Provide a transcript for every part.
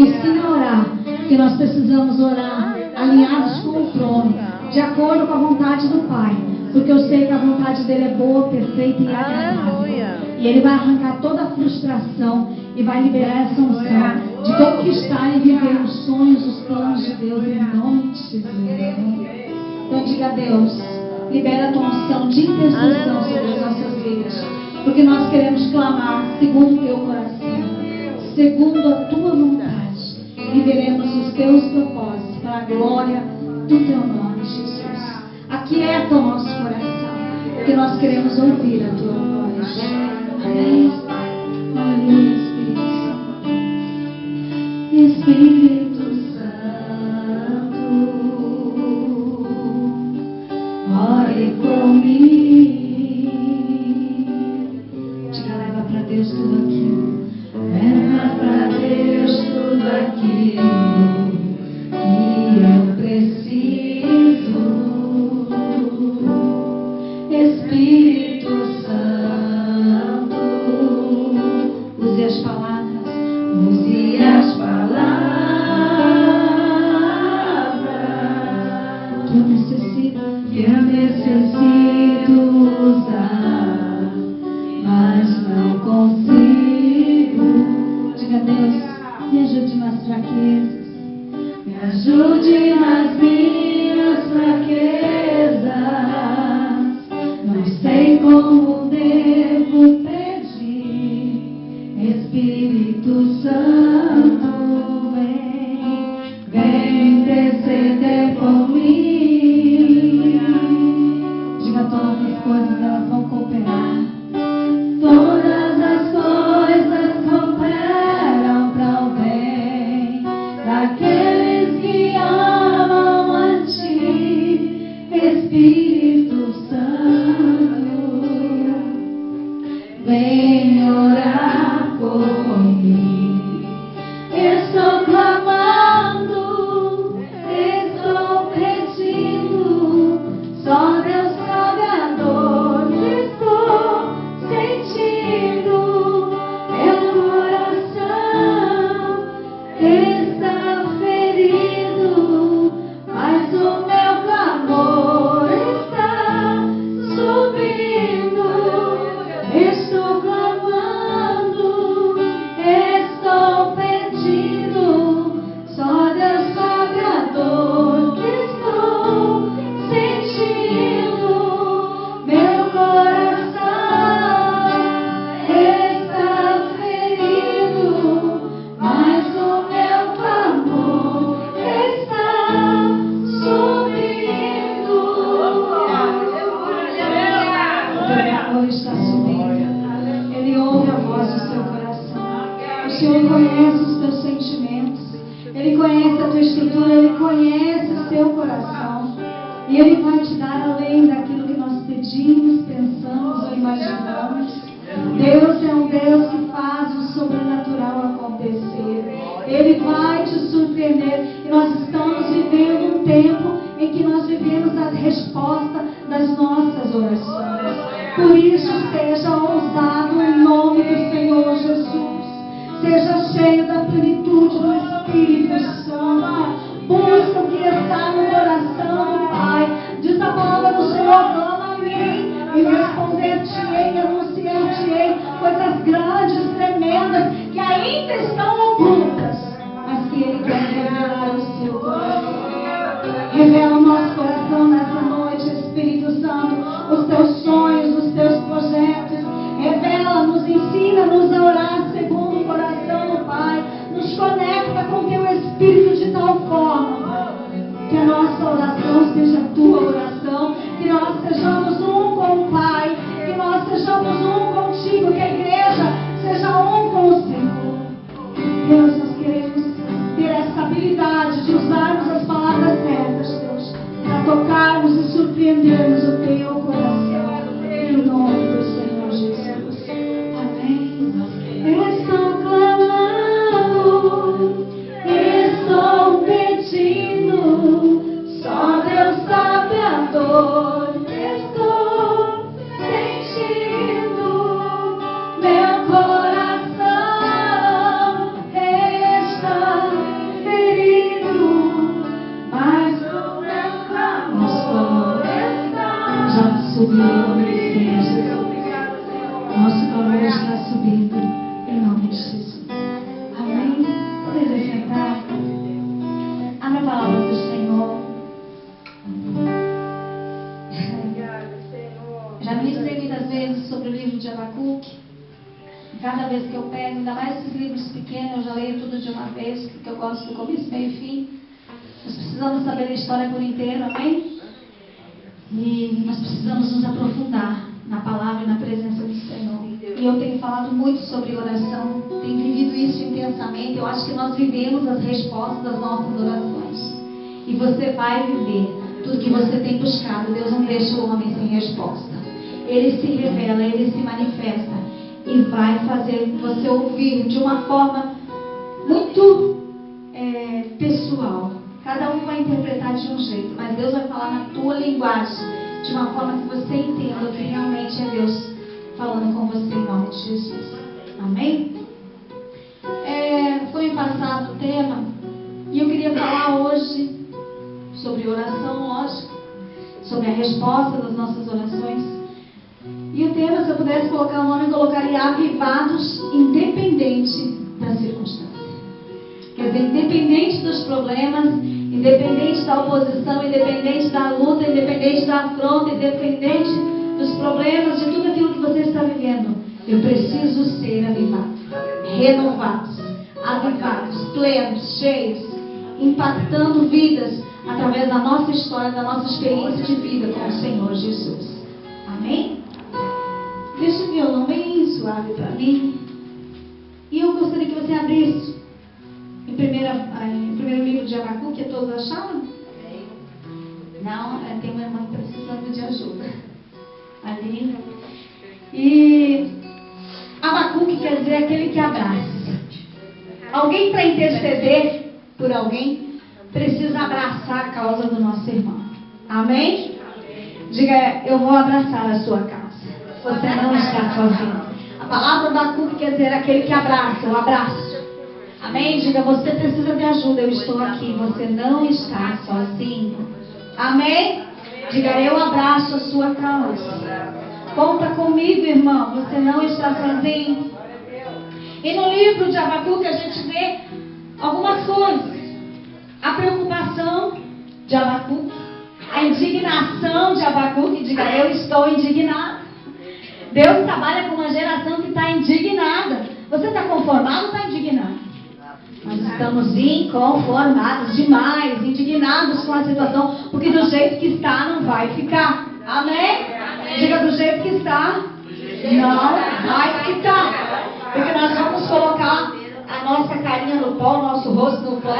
ensina a orar, porque nós precisamos orar alinhados com o trono, de acordo com a vontade do Pai, porque eu sei que a vontade dele é boa, perfeita e agradável. E ele vai arrancar toda a frustração e vai liberar essa unção de conquistar e viver os sonhos, os planos de Deus em nome de Jesus. Então diga a Deus, libera a tua unção de intercessão sobre as nossas vidas, porque nós queremos clamar segundo o teu coração, segundo a tua vontade, e veremos os teus propósitos para a glória do teu nome, Jesus. Aquieta o nosso coração, porque nós queremos ouvir a tua voz. Amém. Aleluia, Espírito Santo, ore por mim. Diga, leva para Deus tudo aquilo. Leva para Deus tudo aquilo que eu preciso. Espírito Santo, use as palavras, use as palavras que eu necessito usar, mas não consigo. Diga a Deus, me ajude nas fraquezas, me ajude nas minhas fraquezas. Não sei como devo pedir. Espírito Santo, vem interceder por mim. Diga, todas as coisas elas vão cooperar. Todas as coisas cooperam para o bem daqueles que amam a ti. Espírito Santo, vem orar por mim. Estou clamando, estou pedindo. Só Deus sabe a dor que estou sentindo. Meu coração está ferido, mas o meu clamor está subindo. Estou clamando, estou pedindo. Só Deus sabe a dor que estou sentindo. Meu coração está ferido, mas o meu clamor está subindo. O teu clamor está subindo. Ele ouve a voz do seu coração. O Senhor conhece os teus sentimentos. Ele conhece a tua estrutura. Ele conhece o seu coração. E Ele vai te dar além daquilo que nós pedimos, pensamos ou imaginamos. Deus é um Deus que faz o sobrenatural acontecer. Ele vai te surpreender. E nós estamos vivendo um tempo em que nós vivemos a resposta das nossas orações. Por isso, seja ousado em nome do Senhor Jesus. Seja cheio da plenitude do Espírito Santo. Busca o que está no coração do Pai. Diz a palavra do Senhor, clama a mim e responder-te-ei, anunciar-te-ei coisas grandes, tremendas, que ainda estão ocultas, mas que Ele quer revelar o seu coração. Revela o nosso coração nessa noite, Espírito Santo, os teus sonhos, os teus projetos. Revela, nos ensina-nos a orar segundo o coração do Pai. Nos conecta com o teu Espírito de tal forma que a nossa oração seja a tua oração, que nós sejamos um com o Pai, que nós sejamos um contigo, que a igreja seja um com o Senhor. Deus, nós queremos ter essa habilidade de usarmos as palavras certas, Deus, para tocarmos e surpreendermos o teu coração, em nome do Senhor Jesus. Amém. Estou clamando, estou pedindo, só Deus sabe Senhor Jesus. Nosso clamor está subindo em nome de Jesus. Amém? Podeis sentar. Abra a palavra do Senhor. Já ministrei muitas vezes sobre o livro de Abacuque. Cada vez que eu pego, ainda mais esses livros pequenos, eu já leio tudo de uma vez, porque eu gosto do começo, meio e fim. Nós precisamos saber a história por inteiro, amém? E nós precisamos nos aprofundar na palavra e na presença do Senhor. E eu tenho falado muito sobre oração, tenho vivido isso intensamente. Eu acho que nós vivemos as respostas das nossas orações. E você vai viver tudo que você tem buscado. Deus não deixa o homem sem resposta. Ele se revela, ele se manifesta e vai fazer você ouvir de uma forma muito pessoal. Cada um vai interpretar de um jeito, mas Deus vai falar na tua linguagem, de uma forma que você entenda que realmente é Deus falando com você em nome de Jesus. Amém? Foi passado o tema e eu queria falar hoje sobre oração, lógico, sobre a resposta das nossas orações. E o tema, se eu pudesse colocar o nome, eu colocaria avivados independente da circunstância. Quer dizer, independente dos problemas, independente da oposição, independente da luta, independente da afronta, independente dos problemas, de tudo aquilo que você está vivendo, eu preciso ser avivado, renovados, avivados, plenos, cheios, impactando vidas através da nossa história, da nossa experiência de vida com o Senhor Jesus. Amém? Deixa o violão bem suave para mim. E eu gostaria que você abrisse em primeiro livro de Abacuque. Todos acharam? Não, tem uma irmã precisando de ajuda ali. E Abacuque quer dizer aquele que abraça. Alguém, para interceder por alguém, precisa abraçar a causa do nosso irmão. Amém? Diga, eu vou abraçar a sua causa. Você não está sozinho. A palavra Abacuque quer dizer aquele que abraça, o abraço. Amém? Diga, você precisa de ajuda, eu estou aqui. Você não está sozinho. Amém? Diga, eu abraço a sua causa. Conta comigo, irmão. Você não está sozinho. E no livro de Abacuque a gente vê algumas coisas. A preocupação de Abacuque, a indignação de Abacuque. Diga, eu estou indignado. Deus trabalha com uma geração que está indignada. Você está conformado ou está indignado? Nós estamos inconformados demais, indignados com a situação, porque do jeito que está não vai ficar. Amém? Diga, do jeito que está não vai ficar. Porque nós vamos colocar a nossa carinha no pó, o nosso rosto no pó.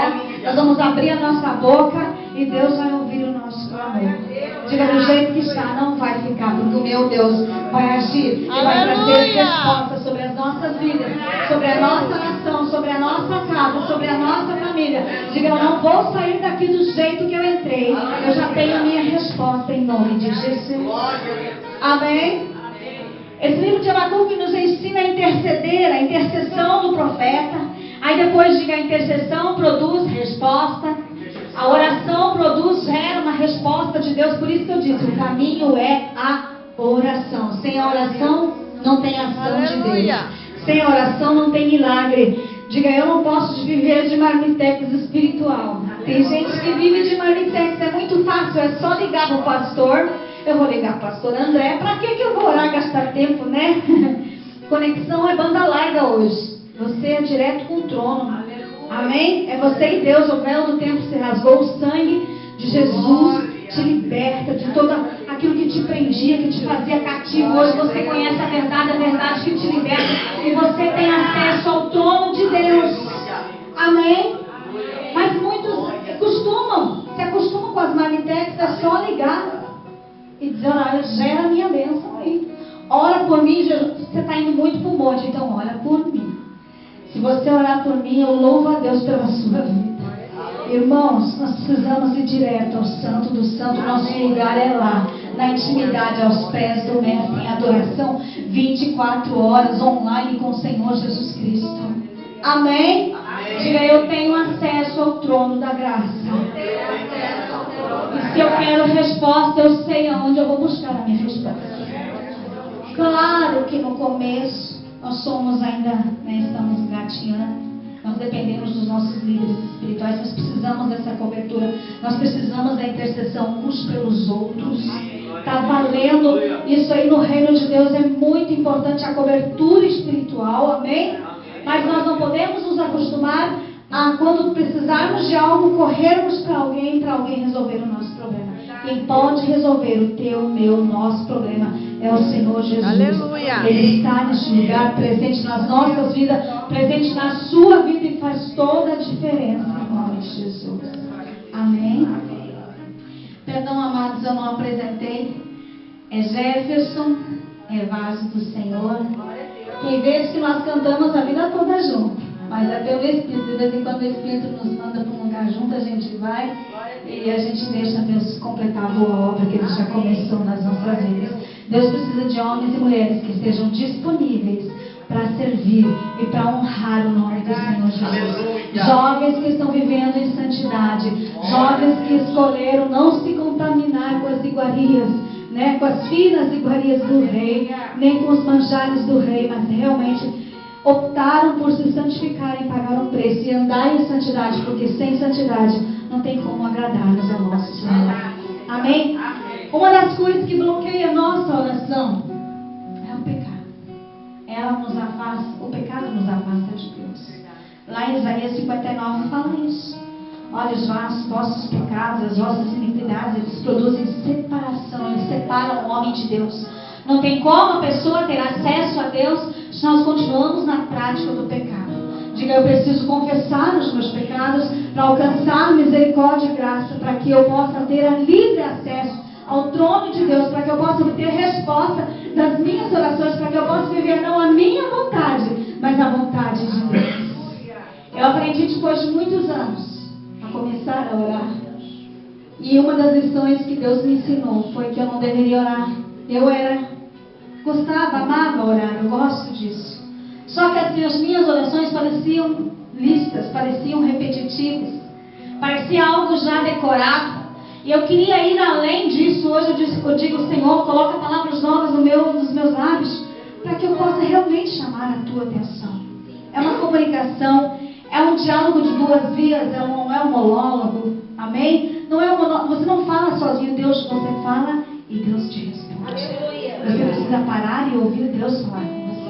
Nós vamos abrir a nossa boca e Deus vai ouvir o nosso clamor. Diga, do jeito que está não vai ficar, porque o meu Deus vai agir e vai trazer resposta sobre as nossas vidas, sobre a nossa nação, sobre a nossa casa, sobre a nossa família. Diga, eu não vou sair daqui do jeito que eu entrei. Eu já tenho a minha resposta em nome de Jesus. Amém? Esse livro de Abacuque nos ensina a interceder, a intercessão do profeta. Aí depois diga, a intercessão produz resposta. A oração gera uma resposta de Deus. Por isso que eu disse, o caminho é a oração. Sem a oração não tem ação de Deus. Sem a oração não tem milagre. Diga, eu não posso viver de marmitex espiritual. Tem gente que vive de marmitex, é muito fácil, é só ligar para o pastor. Eu vou ligar para o pastor André. Para que eu vou orar, gastar tempo, né? Conexão é banda larga hoje. Você é direto com o trono. Amém? É você e Deus. O véu do tempo se rasgou. O sangue de Jesus te liberta de todo aquilo que te prendia, que te fazia cativo. Hoje você conhece a verdade que te liberta. E você tem acesso ao trono de Deus. Amém? Mas muitos se acostumam com as marmitex. É só ligar e dizer, olha, gera a minha bênção aí. Ora por mim. Jesus. Você está indo muito para o monte, então ora por mim. Se você orar por mim, eu louvo a Deus pela sua vida. Irmãos, nós precisamos ir direto ao Santo do Santo. Nosso lugar é lá, na intimidade, aos pés do Mestre, em adoração 24 horas online com o Senhor Jesus Cristo. Amém? Diga, eu tenho acesso ao trono da graça. E Se eu quero resposta, eu sei aonde eu vou buscar a minha resposta. Claro que no começo nós somos ainda, estamos engatinhando. Nós dependemos dos nossos líderes espirituais. Nós precisamos dessa cobertura. Nós precisamos da intercessão uns pelos outros. Está valendo. Isso aí no reino de Deus é muito importante, a cobertura espiritual. Amém? Mas nós não podemos nos acostumar a, quando precisarmos de algo, corrermos para alguém resolver o nosso problema. Quem pode resolver o teu, o meu, o nosso problema é o Senhor Jesus. Aleluia. Ele está neste lugar, presente nas nossas vidas, presente na sua vida, e faz toda a diferença em nome de Jesus. Amém? Perdão, amados, eu não apresentei. É Jefferson, é vaso do Senhor. Tem vezes que nós cantamos a vida toda junto, mas é pelo Espírito. De vez em quando o Espírito nos manda para um lugar junto, a gente vai e a gente deixa Deus completar a boa obra que Ele já começou nas nossas vidas. Deus precisa de homens e mulheres que estejam disponíveis para servir e para honrar o nome do Senhor Jesus. Jovens que estão vivendo em santidade, jovens que escolheram não se contaminar com as iguarias, com as finas iguarias do rei, nem com os manjares do rei, mas realmente optaram por se santificar e pagar um preço e andar em santidade, porque sem santidade não tem como agradarmos ao nosso Senhor. Amém? Uma das coisas que bloqueia a nossa oração é o pecado. O pecado nos afasta de Deus. Lá em Isaías 59 fala isso. Olha, os vossos pecados, as vossas iniquidades, eles produzem separação, eles separam o homem de Deus. Não tem como a pessoa ter acesso a Deus se nós continuamos na prática do pecado. Diga, eu preciso confessar os meus pecados para alcançar misericórdia e graça, para que eu possa ter livre acesso ao trono de Deus, para que eu possa obter resposta das minhas orações, para que eu possa viver não a minha vontade, mas a vontade de Deus. Eu aprendi depois de muitos anos a começar a orar. E uma das lições que Deus me ensinou foi que eu não deveria orar. Eu gostava, amava orar, eu gosto disso. Só que assim, as minhas orações pareciam listas, pareciam repetitivas, parecia algo já decorado. E eu queria ir além disso. Hoje eu digo, Senhor, coloca palavras novas nos meus lábios, para que eu possa realmente chamar a tua atenção. É uma comunicação, é um diálogo de duas vias, não é um monólogo. Amém? Não é um monólogo, você não fala sozinho, você fala e Deus te responde. Você precisa parar e ouvir Deus falar com você.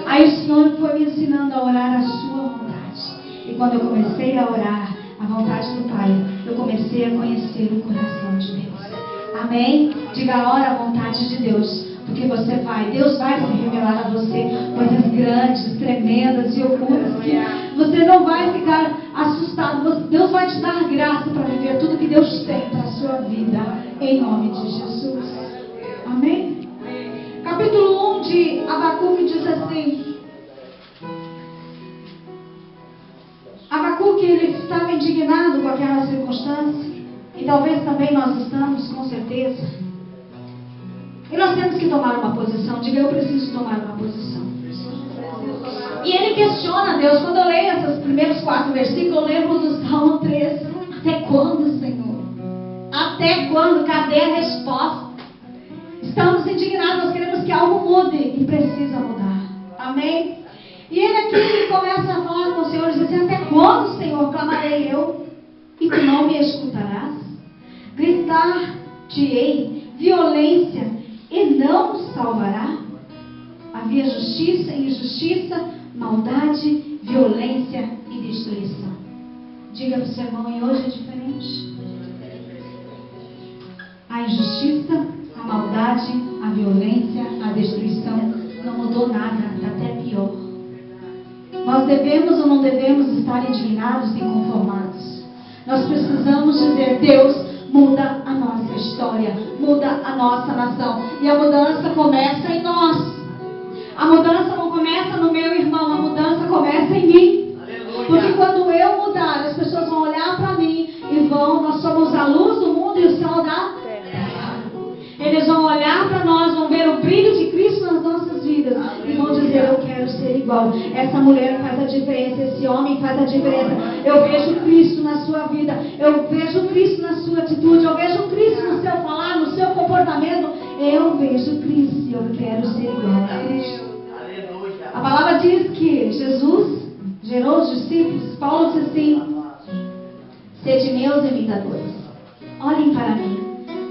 Aí o Senhor foi me ensinando a orar a sua vontade. E quando eu comecei a orar a vontade do Pai, eu comecei a conhecer o coração de Deus. Amém? Diga, ora a vontade de Deus. Porque Deus vai se revelar a você coisas grandes, tremendas e ocultas, que você não vai ficar assustado. Deus vai te dar graça para viver tudo que Deus tem para a sua vida, em nome de Jesus. Amém? Capítulo 1 de Abacuque diz assim: Abacuque, ele estava indignado com aquela circunstância, e talvez também nós estamos, com certeza. E nós temos que tomar uma posição. Diga, eu preciso tomar uma posição. E ele questiona a Deus. Quando eu leio esses primeiros 4 versículos, eu lembro do Salmo 3. Até quando, Senhor? Até quando? Cadê a resposta? Estamos indignados, nós queremos que algo mude, e precisa mudar. Amém? E ele começa a falar com o Senhor, e diz assim: até quando, Senhor, clamarei eu, e tu não me escutarás? Gritar-te-ei violência, e não nos salvará? Havia justiça e injustiça, maldade, violência e destruição. Diga para o seu irmão, e hoje é diferente. A injustiça, a maldade, a violência, a destruição não mudou nada, está até pior. Nós devemos ou não devemos estar indignados e inconformados? Nós precisamos dizer: Deus, muda a nossa história, muda a nossa nação. E a mudança começa em nós. A mudança não começa no meu irmão, a mudança começa em mim. Porque quando eu mudar, as pessoas vão olhar para mim e nós somos a luz do mundo e o sal da terra. Eles vão olhar para nós, vão ver o brilho de Cristo nas nossas vidas e vão dizer: eu quero ser igual. Essa mulher faz a diferença, esse homem faz a diferença. Eu vejo Cristo na sua vida, eu vejo Cristo na sua atitude, eu vejo Cristo no seu falar, no seu comportamento. Eu vejo Cristo e eu quero ser igual a Cristo. A palavra diz que Jesus gerou os discípulos. Paulo disse assim: sede meus imitadores, olhem para mim,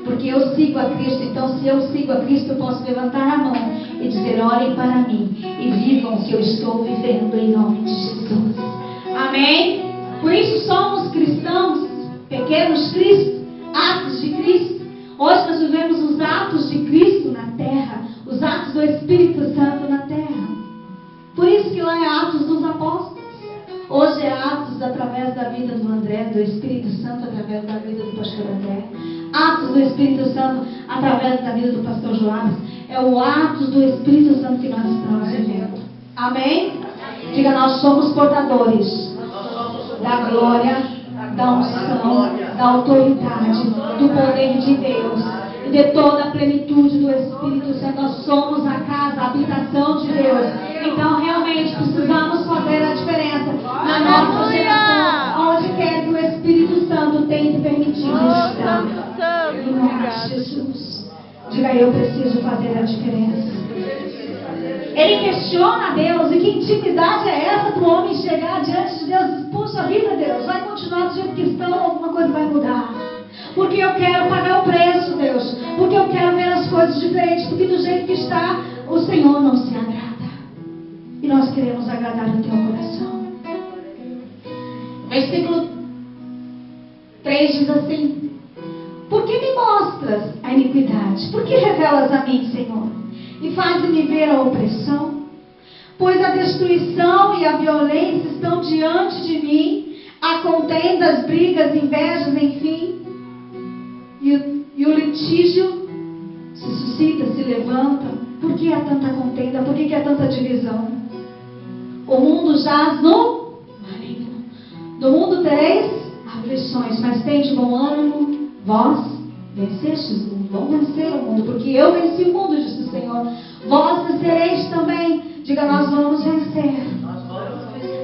porque eu sigo a Cristo. Então, se eu sigo a Cristo, eu posso levantar a mão e dizer: olhem para mim e vivam o que eu estou vivendo, em nome de Jesus. Amém? Por isso somos cristãos, pequenos Cristos, atos de Cristo. Hoje nós vivemos os atos de Cristo na terra, os atos do Espírito Santo na terra. Por isso que lá é Atos dos Apóstolos. Hoje é Atos através da vida do André, do Espírito Santo através da vida do pastor André. Atos do Espírito Santo através da vida do pastor Joás. É o Atos do Espírito Santo que nós estamos vivendo. Amém? Diga: nós somos portadores da glória, da unção, da autoridade, do poder de Deus e de toda a plenitude do Espírito Santo. Nós somos a casa, a habitação de Deus. Então realmente precisamos fazer a diferença na nossa geração, onde quer que o Espírito Santo tenha permitido estar. Em nome de Jesus. Diga: eu preciso fazer a diferença. Ele questiona a Deus. E que intimidade é essa para o homem chegar diante de Deus? Puxa vida, Deus, vai continuar do jeito que estão, alguma coisa vai mudar. Porque eu quero pagar o preço, Deus. Porque eu quero ver as coisas diferentes. Porque do jeito que está, o Senhor não se agrada. E nós queremos agradar o teu coração. Versículo 3 diz assim: por que me mostras a iniquidade? Por que revelas a mim, Senhor? E fazes-me ver a opressão? Pois a destruição e a violência estão diante de mim, há contendas, brigas, invejas, enfim. E o litígio se suscita, se levanta. Por que há tanta contenda? Por que há tanta divisão? O mundo jaz no maligno. Do mundo tereis aflições, mas tende bom ânimo, vós vencestes o mundo. Vão vencer o mundo, porque eu venci o mundo, disse o Senhor. Vós vencereis também. Diga: nós vamos vencer.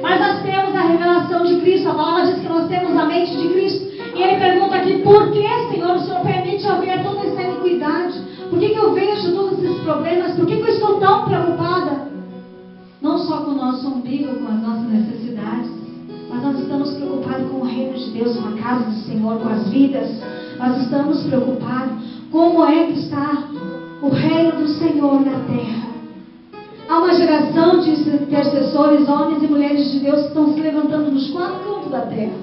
Mas nós temos a revelação de Cristo. A palavra diz que nós temos a mente de Cristo. E ele pergunta aqui: por que, Senhor, o Senhor permite eu ver toda essa iniquidade? Por que eu vejo todos esses problemas? Por que eu estou tão preocupada? Não só com o nosso umbigo, com as nossas necessidades, mas nós estamos preocupados com o reino de Deus, com a casa do Senhor, com as vidas. Nós estamos preocupados como é que está o reino do Senhor na terra. Há uma geração de intercessores, homens e mulheres de Deus, que estão se levantando nos quatro cantos da terra,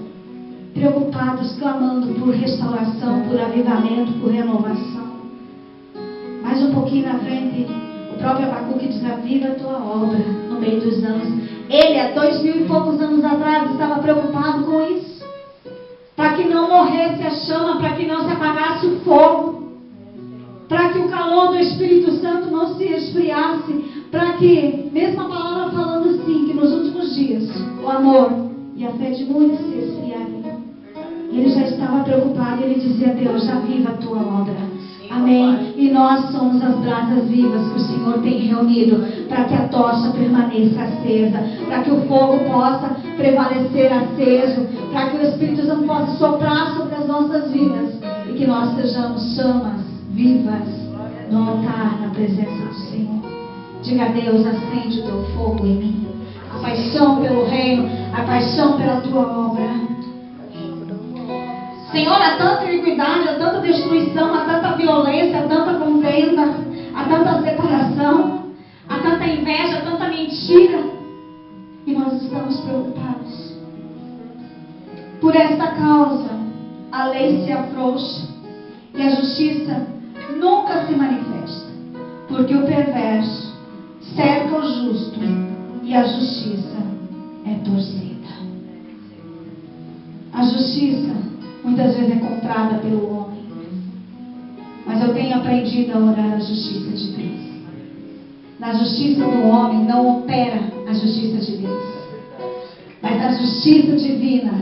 preocupados, clamando por restauração, por avivamento, por renovação. Mais um pouquinho na frente, o próprio Abacuque diz: aviva a tua obra no meio dos anos. Ele, há 2000 e poucos anos atrás, estava preocupado com isso, para que não morresse a chama, para que não se apagasse o fogo, para que o calor do Espírito Santo não se esfriasse, para que, mesmo a palavra falando assim, que nos últimos dias o amor e a fé de muitos se esfriariam. Ele já estava preocupado. Ele dizia: Deus, aviva a tua obra. Amém. E nós somos as brasas vivas que o Senhor tem reunido, para que a tocha permaneça acesa, para que o fogo possa prevalecer aceso, para que o Espírito Santo possa soprar sobre as nossas vidas, e que nós sejamos chamas vivas no altar, na presença do Senhor. Diga: a Deus, acende o teu fogo em mim, a paixão pelo reino, a paixão pela tua obra. Senhor, há tanta iniquidade, há tanta destruição, há tanta violência, há tanta contenda, há tanta separação, há tanta inveja, há tanta mentira, e nós estamos preocupados. Por esta causa, a lei se afrouxa e a justiça nunca se manifesta, porque o perverso cerca o justo e a justiça é torcida. A justiça muitas vezes é encontrada pelo homem, mas eu tenho aprendido a orar a justiça de Deus. Na justiça do homem não opera a justiça de Deus, mas na justiça divina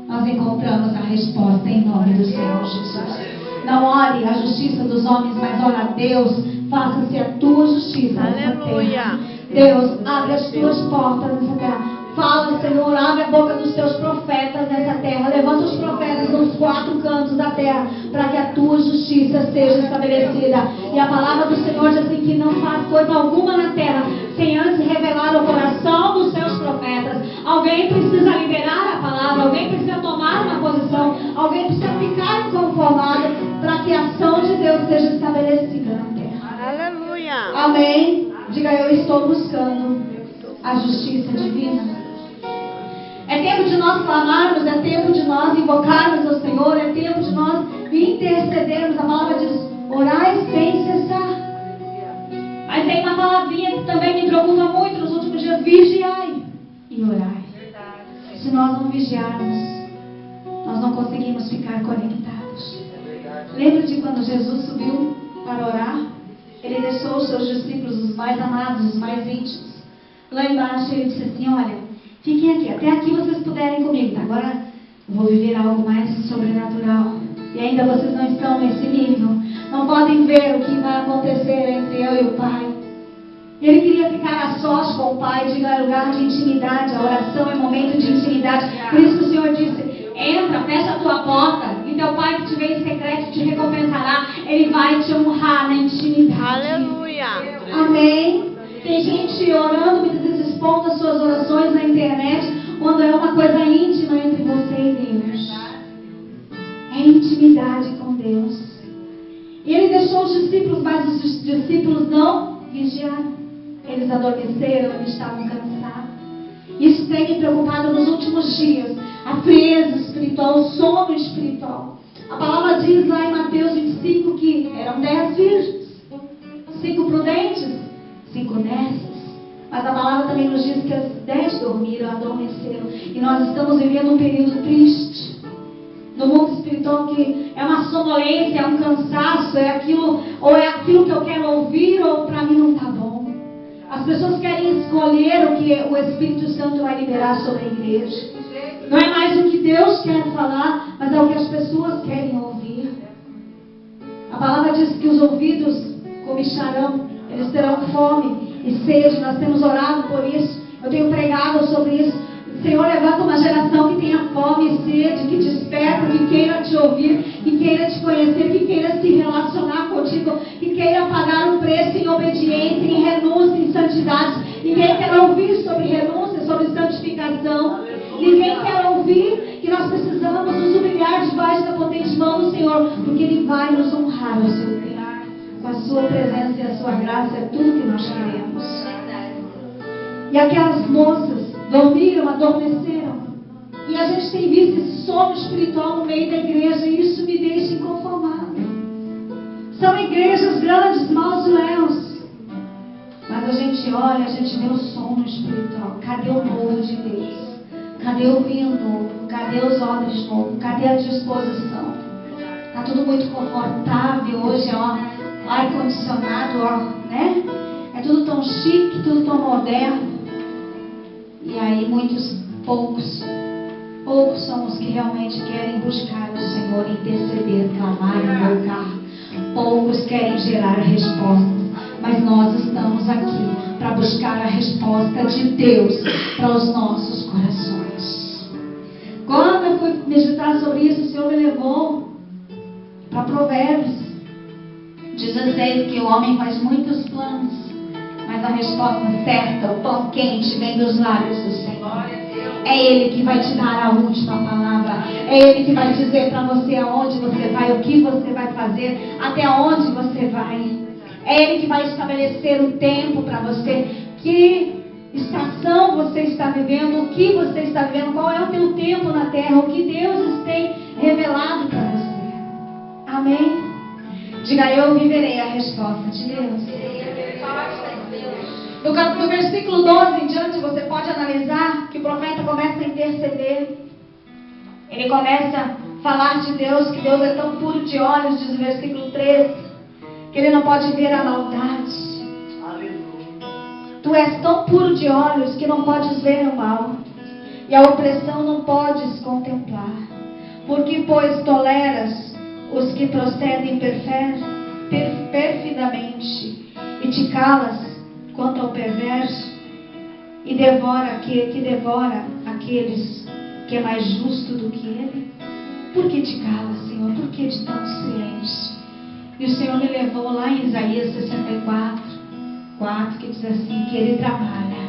nós encontramos a resposta, em nome do Senhor Jesus. Não ore a justiça dos homens, mas ore a Deus. Faça-se a tua justiça nessa terra. Deus, abre as tuas portas nessa terra. Fala, Senhor, abre a boca dos teus profetas nessa terra. Levanta os profetas nos 4 cantos da terra, para que a tua justiça seja estabelecida. E a palavra do Senhor diz assim, que não faz coisa alguma na terra sem antes revelar o coração dos seus profetas. Alguém precisa liberar a palavra, alguém precisa tomar uma posição, alguém precisa ficar inconformado para que a ação de Deus seja estabelecida na terra. Aleluia. Amém. Diga, eu estou buscando a justiça divina. É tempo de nós clamarmos, é tempo de nós invocarmos ao Senhor, é tempo de nós intercedermos. A palavra diz, orai sem cessar. Mas tem uma palavrinha que também me preocupa muito nos últimos dias, vigiai e orai. Se nós não vigiarmos, nós não conseguimos ficar conectados. Lembra de quando Jesus subiu para orar? Ele deixou os seus discípulos, os mais amados, os mais íntimos, lá embaixo. Ele disse assim, olha, fiquem aqui, até aqui vocês puderem comigo, tá? Agora eu vou viver algo mais sobrenatural. E ainda vocês não estão nesse nível, não podem ver o que vai acontecer entre eu e o Pai. Ele queria ficar a sós com o Pai, de lugar de intimidade. A oração é momento de intimidade. Por isso que o Senhor disse, entra, fecha a tua porta, e teu Pai que te vê em secreto te recompensará. Ele vai te honrar na intimidade. Aleluia. Amém. Tem gente orando, muitas vezes expondo as suas orações na internet, quando é uma coisa íntima entre você e Deus. É intimidade com Deus. E ele deixou os discípulos, mas os discípulos não vigiaram. Eles adormeceram, eles estavam cansados. Isso tem me preocupado nos últimos dias. A frieza espiritual, o sono espiritual. A palavra diz lá em Mateus 25 que eram 10 virgens, 5 prudentes, 5 nesses. Mas a palavra também nos diz que as 10 dormiram, adormeceram. E nós estamos vivendo um período triste no mundo espiritual, que é uma sonolência, é um cansaço, é aquilo, ou é aquilo que eu quero ouvir, ou para mim não está bom. As pessoas querem escolher o que o Espírito Santo vai liberar sobre a igreja. Não é mais o que Deus quer falar, mas é o que as pessoas querem ouvir. A palavra diz que os ouvidos cobicharão, eles terão fome e sede. Nós temos orado por isso. Eu tenho pregado sobre isso. Senhor, levanta uma geração que tenha fome e sede, que desperta, que queira te ouvir, que queira te conhecer, que queira se relacionar contigo, que queira pagar o preço em obediência, em renúncia, em santidade. Ninguém quer ouvir sobre renúncia, sobre santificação. Ninguém quer ouvir que nós precisamos nos humilhar debaixo da potente mão do Senhor, porque Ele vai nos honrar ao seu tempo. Com a sua presença e a sua graça é tudo que nós queremos. E aquelas moças dormiram, adormeceram. E a gente tem visto esse sono espiritual no meio da igreja, e isso me deixa inconformado. São igrejas grandes, mausoléus, mas a gente olha, a gente vê o sono espiritual. Cadê o novo de Deus? Cadê o vinho novo? Cadê os odres novos? Cadê a disposição? Está tudo muito confortável hoje, ó, ar-condicionado, ó, né? É tudo tão chique, tudo tão moderno. E aí poucos são os que realmente querem buscar o Senhor, interceder, clamar, invocar. Poucos querem gerar respostas, mas nós estamos aqui para buscar a resposta de Deus para os nossos corações. Quando eu fui meditar sobre isso, o Senhor me levou para Provérbios 16, que o homem faz muitos planos, mas a resposta certa, o pão quente, vem dos lábios do Senhor. É Ele que vai te dar a última palavra. É Ele que vai dizer para você aonde você vai, o que você vai fazer, até onde você vai. É Ele que vai estabelecer o tempo para você. Que estação você está vivendo, o que você está vivendo, qual é o teu tempo na terra, o que Deus tem revelado para você. Amém? Diga, eu viverei a resposta de Deus. No versículo 12 em diante, você pode analisar que o profeta começa a interceder. Ele começa a falar de Deus, que Deus é tão puro de olhos, diz o versículo 13, que Ele não pode ver a maldade. Tu és tão puro de olhos que não podes ver o mal, e a opressão não podes contemplar. Porque, pois, toleras os que procedem perfidamente, e te calas quanto ao perverso, e devora aqueles que é mais justo do que ele? Por que te cala, Senhor? Por que de tanto silêncio? E o Senhor me levou lá em Isaías 64:4, que diz assim, que Ele trabalha,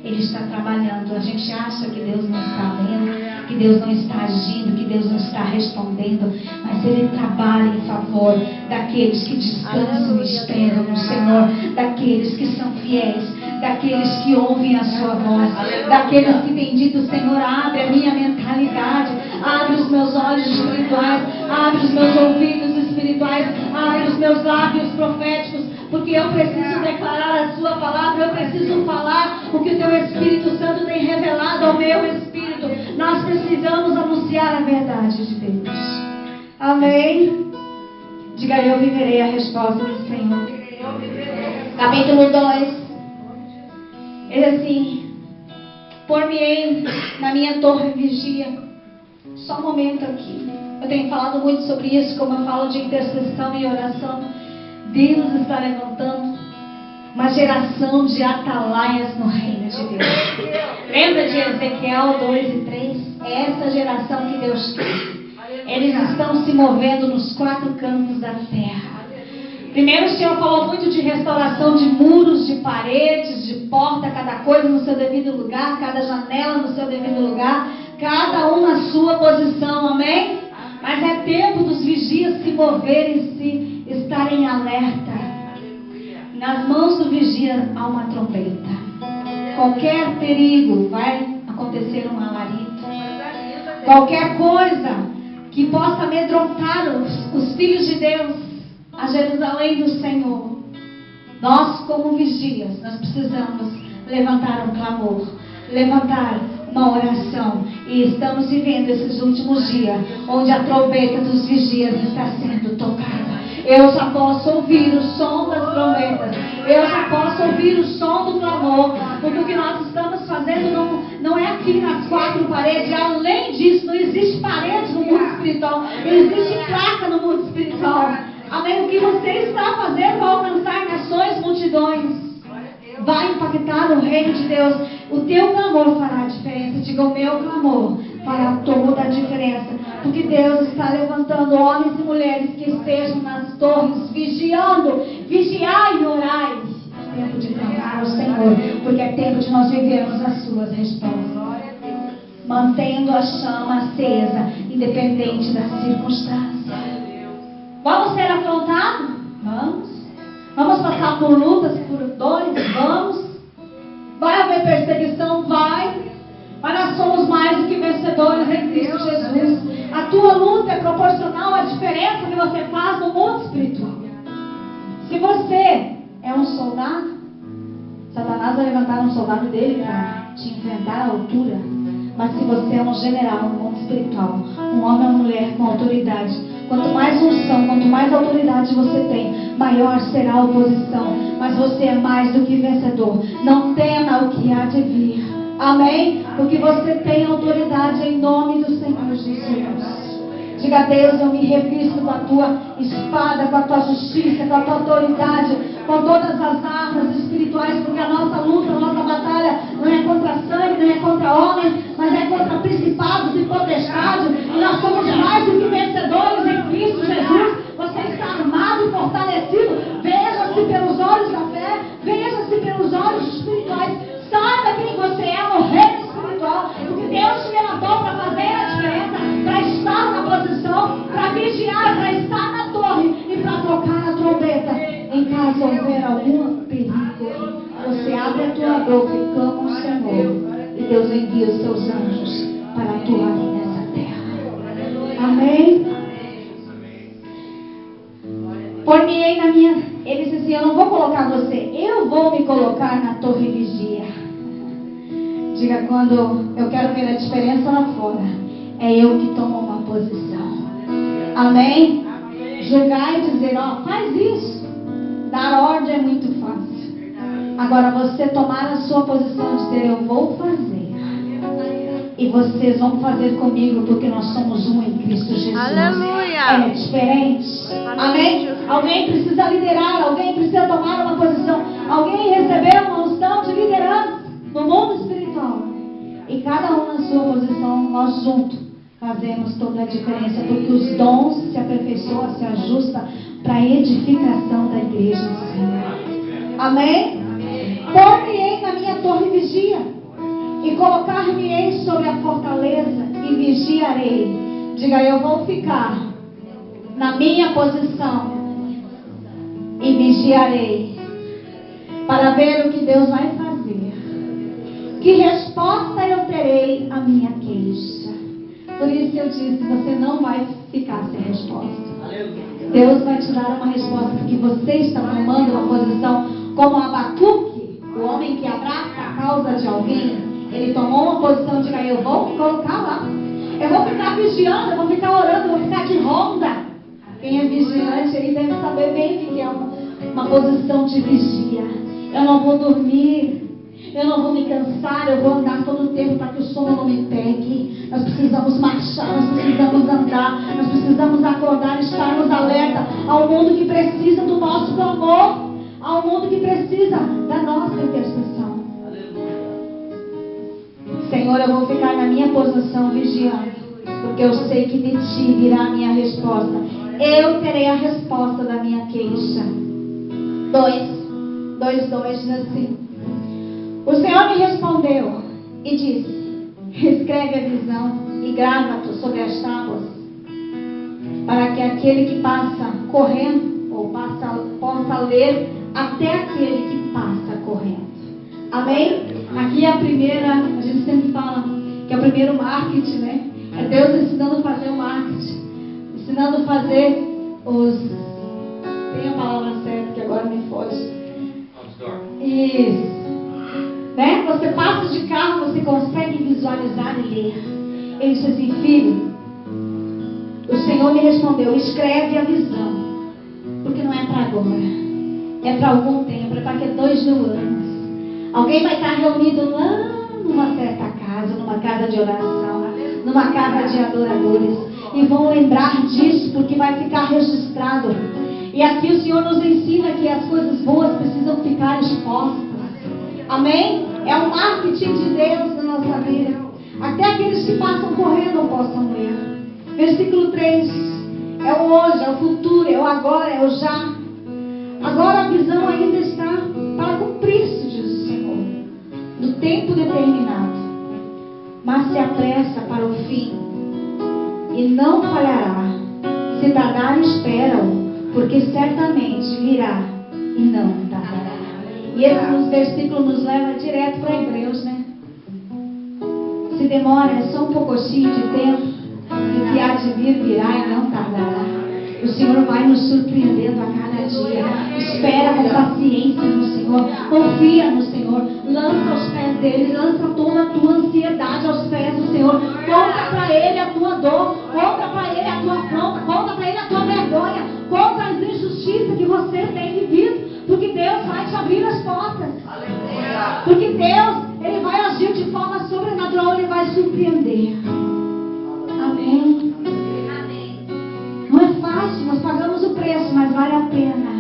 Ele está trabalhando. A gente acha que Deus não está vendo, que Deus não está agindo, que Deus não está respondendo, mas Ele trabalha em favor daqueles que descansam e esperam no Senhor, daqueles que são fiéis, daqueles que ouvem a sua voz, daqueles que têm dito, Senhor, abre a minha mentalidade, abre os meus olhos espirituais, abre os meus ouvidos espirituais, abre os meus lábios proféticos, porque eu preciso declarar a sua palavra, eu preciso falar o que o teu Espírito Santo tem revelado ao meu espírito. Nós precisamos anunciar a verdade de Deus. Amém? Diga, eu viverei a resposta do Senhor. Capítulo 2. Ele assim, por-me-ei na minha torre vigia. Só um momento aqui. Eu tenho falado muito sobre isso, como eu falo de intercessão e oração. Deus está levantando uma geração de atalaias no reino de Deus. Lembra de Ezequiel 2:3? É essa geração que Deus quer. Eles estão se movendo nos 4 cantos da terra. Primeiro, o Senhor falou muito de restauração de muros, de paredes, de porta, cada coisa no seu devido lugar, cada janela no seu devido lugar, cada um na sua posição, amém? Mas é tempo dos vigias se moverem, se estarem alerta. Nas mãos do vigia há uma trombeta. Qualquer perigo vai acontecer um alarido. Qualquer coisa que possa amedrontar os filhos de Deus, a Jerusalém do Senhor. Nós, como vigias, nós precisamos levantar um clamor, levantar uma oração. E estamos vivendo esses últimos dias, onde a trombeta dos vigias está sendo tocada. Eu já posso ouvir o som das trombetas. Eu já posso ouvir o som do clamor. Porque o que nós estamos fazendo não é aqui nas 4 paredes. Além disso, não existe parede no mundo espiritual. Não existe placa no mundo espiritual. Amém? O que você está fazendo vai alcançar nações, multidões. Vai impactar o reino de Deus. O teu clamor fará a diferença. Diga, o meu clamor fará toda a diferença. Porque Deus está levantando homens e mulheres que estejam nas torres, vigiando. Vigiai e orai. É tempo de clamar ao Senhor. Porque é tempo de nós vivermos as suas respostas. Mantendo a chama acesa, independente das circunstâncias. Vamos ser afrontados? Vamos. Vamos passar por lutas, por dores? Vamos. Vai haver perseguição? Vai. Mas nós somos mais do que vencedores em Cristo Jesus. A tua luta é proporcional à diferença que você faz no mundo espiritual. Se você é um soldado, Satanás vai levantar um soldado dele para te enfrentar à altura. Mas se você é um general no mundo espiritual, um homem ou mulher com autoridade, quanto mais unção, quanto mais autoridade você tem, maior será a oposição. Mas você é mais do que vencedor. Não tema o que há de vir. Amém? Porque você tem autoridade em nome do Senhor Jesus. Diga a Deus, eu me revisto com a tua espada, com a tua justiça, com a tua autoridade, com todas as armas espirituais, porque a nossa luta, a nossa batalha não é contra sangue, não é contra homens, mas é contra principados e potestades. E nós somos mais do que vencedores em Cristo Jesus. Você está armado e fortalecido. Veja-se pelos olhos da fé, veja-se pelos olhos espirituais. Saiba quem você é no reino espiritual, porque Deus te levantou para fazer a diferença, para estar na posição, para vigiar, para estar na torre e para tocar a trombeta. Em caso houver algum perigo, você abre a tua boca e clama ao Senhor, e Deus envia os seus anjos para atuarem nessa terra. Amém? Por-me-ei na minha... Ele disse assim, eu não vou colocar você, eu vou me colocar na torre vigia. Diga, quando eu quero ver a diferença lá fora, é eu que tomo uma posição. Amém? Julgar e dizer, ó, faz isso. Dar ordem é muito fácil. Agora você tomar a sua posição e dizer, eu vou fazer. e vocês vão fazer comigo, porque nós somos um em Cristo Jesus. Aleluia. É diferente. Amém? Alguém precisa liderar, alguém precisa tomar uma posição, alguém recebeu uma unção de liderança no mundo espiritual. E cada um na sua posição, nós juntos fazemos toda a diferença, porque os dons se aperfeiçoam, se ajustam para a edificação da igreja do Senhor. Amém? Pôr-me-ei na minha torre vigia, e colocar-me-ei sobre a fortaleza, e vigiarei. Diga, eu vou ficar na minha posição e vigiarei para ver o que Deus vai fazer. Que resposta eu terei à minha queixa? Por isso eu disse, você não vai ficar sem resposta. Deus vai te dar uma resposta, porque você está tomando uma posição como Abacuque, o homem que abraça a causa de alguém. Ele tomou uma posição de eu vou colocar lá. Eu vou ficar vigiando, eu vou ficar orando, eu vou ficar de ronda. Quem é vigiante aí deve saber bem o que é uma posição de vigia. Eu não vou dormir, eu não vou me cansar, eu vou andar todo o tempo para que o sono não me pegue. Nós precisamos marchar, nós precisamos andar, nós precisamos acordar, estarmos alerta ao mundo que precisa do nosso clamor, ao mundo que precisa da nossa intercessão. Senhor, eu vou ficar na minha posição vigiando, porque eu sei que de ti virá a minha resposta. Eu terei a resposta da minha queixa. 2:2 diz assim: o Senhor me respondeu e disse: escreve a visão e grava-te sobre as tábuas, para que aquele que passa correndo ou possa ler até aquele que passa correndo. Amém? Aqui é a primeira, a gente sempre fala que é o primeiro marketing, né? É Deus ensinando a fazer o marketing, ensinando a fazer os... Tem a palavra certa que agora me foge. Isso. Né? Você passa de carro, você consegue visualizar e ler. Ele disse assim: filho, o Senhor me respondeu, escreve a visão, porque não é para agora, é para algum tempo, é para que 2.000 anos. Alguém vai estar reunido lá numa certa casa, numa casa de oração, numa casa de adoradores, e vão lembrar disso, porque vai ficar registrado. E aqui o Senhor nos ensina que as coisas boas precisam ficar expostas. Amém? É o marketing de Deus na nossa vida. Até aqueles que passam correndo possam ler. Versículo 3. É o hoje, é o futuro, é o agora, é o já. Agora a visão ainda está para cumprir-se, diz o Senhor, no tempo determinado. Mas se apressa para o fim e não falhará. Se tardar, espera-o, porque certamente virá e não tardará. E esse versículo nos leva direto para Hebreus, né? Se demora, é só um pouquinho de tempo, e que há de vir, virá e não tardará. O Senhor vai nos surpreendendo a cada dia. Espera com paciência no Senhor. Confia no Senhor. Lança aos pés dele. Lança toda a tua ansiedade aos pés do Senhor. Conta para ele a tua dor. Conta para ele a tua afronta. Conta para ele a tua vergonha. Conta as injustiças que você tem vivido. Porque Deus vai te abrir as portas. Porque Deus, Ele vai agir de forma sobrenatural. Ele vai surpreender. Amém. Não é fácil, nós pagamos o preço, mas vale a pena.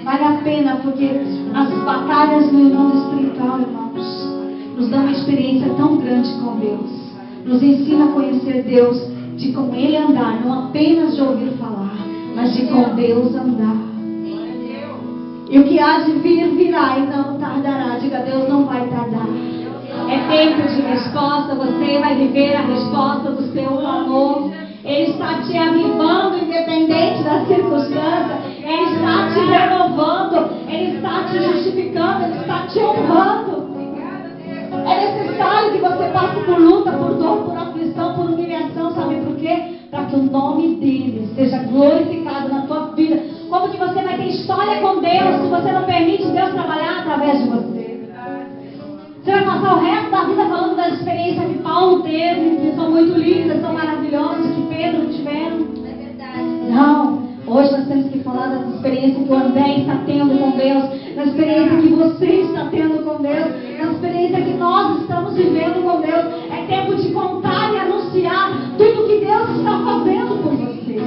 Vale a pena, porque as batalhas no mundo espiritual, irmãos, nos dão uma experiência tão grande com Deus. Nos ensina a conhecer Deus, de com Ele andar, não apenas de ouvir falar, mas de com Deus andar. E o que há de vir, virá e não tardará. Diga, Deus não vai tardar. É tempo de resposta, você vai viver a resposta do seu clamor. Ele está te avivando, independente da circunstância. Ele está te renovando. Ele está te justificando. Ele está te honrando. É necessário que você passe por luta, por dor, por aflição, por humilhação. Sabe por quê? Para que o nome dele seja glorificado na tua vida. Como que você vai ter história com Deus se você não permite Deus trabalhar através de você? Você vai passar o resto da vida falando das experiências que Paulo teve, que são muito lindas, são maravilhosas, que Pedro tiveram. É verdade. Não. Hoje nós temos que falar das experiência que o André está tendo com Deus, na experiência que você está tendo com Deus, na experiência que nós estamos vivendo com Deus. É tempo de contar e anunciar tudo que Deus está fazendo por você.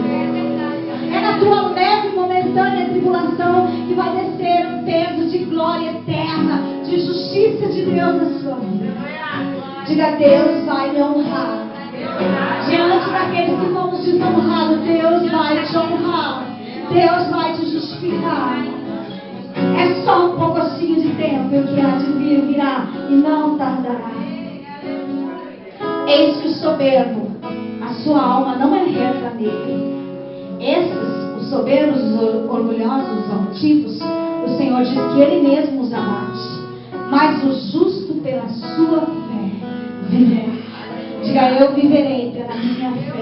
É na tua leve e momentânea tribulação que vai descer um peso de glória eterna, de justiça de Deus na sua vida. Diga: Deus vai me honrar. Diante daqueles que fomos desonrados, Deus vai te honrar. Deus vai te justificar. É só um pouquinho de tempo, e o que há de vir virá e não tardará. Eis que o soberbo, a sua alma não é reta nele. Esses, os soberbos, os orgulhosos, os altivos, o Senhor diz que Ele mesmo os abate. Mas o justo pela sua fé viverá. Diga: eu viverei pela minha fé.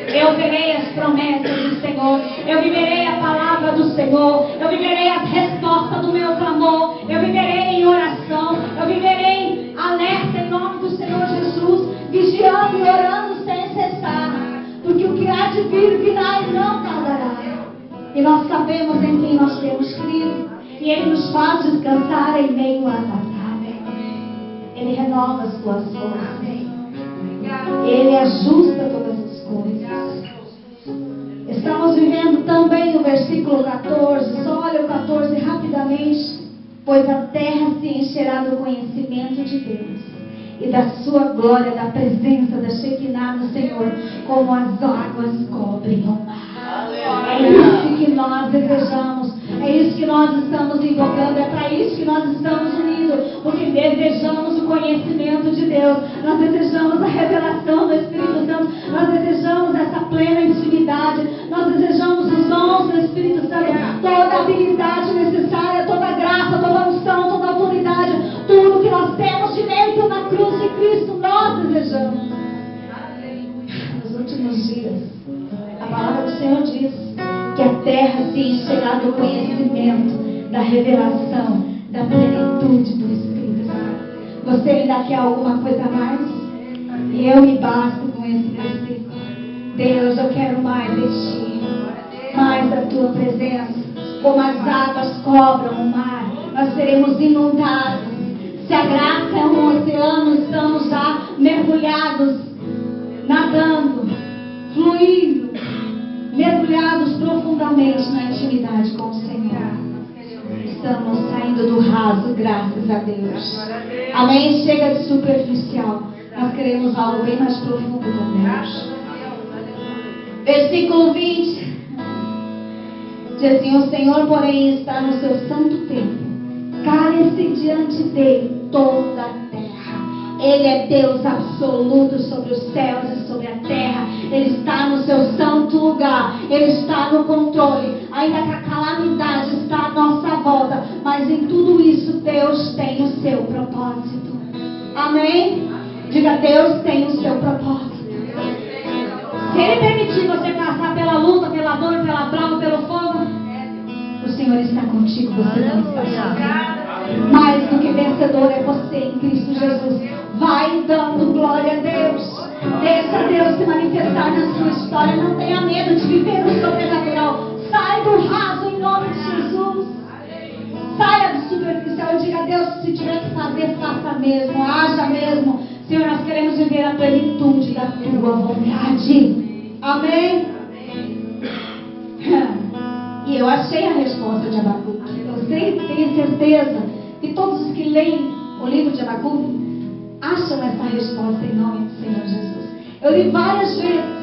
Eu verei as promessas do Senhor. Eu viverei a palavra do Senhor. Eu viverei as respostas do meu clamor. Eu viverei em oração. Eu viverei alerta em nome do Senhor Jesus, vigiando e orando sem cessar. Porque o que há de vir virá e não tardará. E nós sabemos em quem nós temos crido. E Ele nos faz descansar em meio à batalha. Ele renova as tuas forças. Ele ajusta todas as coisas. Estamos vivendo também o versículo 14. Só olha o 14 rapidamente. Pois a terra se encherá do conhecimento de Deus e da sua glória, da presença da Shekinah do Senhor, como as águas cobrem o mar. É isso que nós desejamos. É isso que nós estamos invocando. É para isso que nós estamos unidos. Porque desejamos o conhecimento de Deus. Nós desejamos a revelação do Espírito Santo. Nós desejamos essa plena intimidade. Nós desejamos os dons do Espírito Santo. Toda a habilidade necessária, toda a graça, toda a unção, toda a autoridade. Tudo que nós temos direito na cruz de Cristo, nós desejamos. Nos últimos dias, a palavra do Senhor diz que a terra se encherá do conhecimento, da revelação, da plenitude do Espírito Santo. Você ainda quer alguma coisa a mais? E eu me basto com esse versículo. Deus, eu quero mais de Ti, mais da Tua presença. Como as águas cobram o mar, nós seremos inundados. Se a graça é um oceano, estamos já mergulhados, nadando, fluindo, mergulhados profundamente na intimidade com o Senhor. Estamos saindo do raso, graças a Deus. Amém? Chega de superficial. Nós queremos algo bem mais profundo com Deus. Versículo 20. Diz assim: o Senhor, porém, está no seu santo templo. Cale-se diante dele toda a terra. Ele é Deus absoluto sobre os céus e sobre a terra. Ele está no seu santo lugar. Ele está no controle. Ainda que a calamidade está à nossa volta, mas em tudo isso Deus tem o seu propósito. Amém? Diga: Deus tem o seu propósito. Se Ele permitir você passar pela luta, pela dor, pela prova, pelo fogo, o Senhor está contigo. Você não está sozinho. Mais do que vencedor é você em Cristo Jesus. Vai dando glória a Deus. Deixa Deus se manifestar na sua história. Não tenha medo de viver o sobrenatural. Sai do raso em nome de Jesus. Saia do superficial e diga: Deus, se tiver que fazer, faça mesmo, haja mesmo. Senhor, nós queremos viver a plenitude da Tua vontade. Amém? E eu achei a resposta de Abacuque. Eu tenho certeza que todos os que leem o livro de Abacuque acham essa resposta em nome do Senhor Jesus. Eu li várias vezes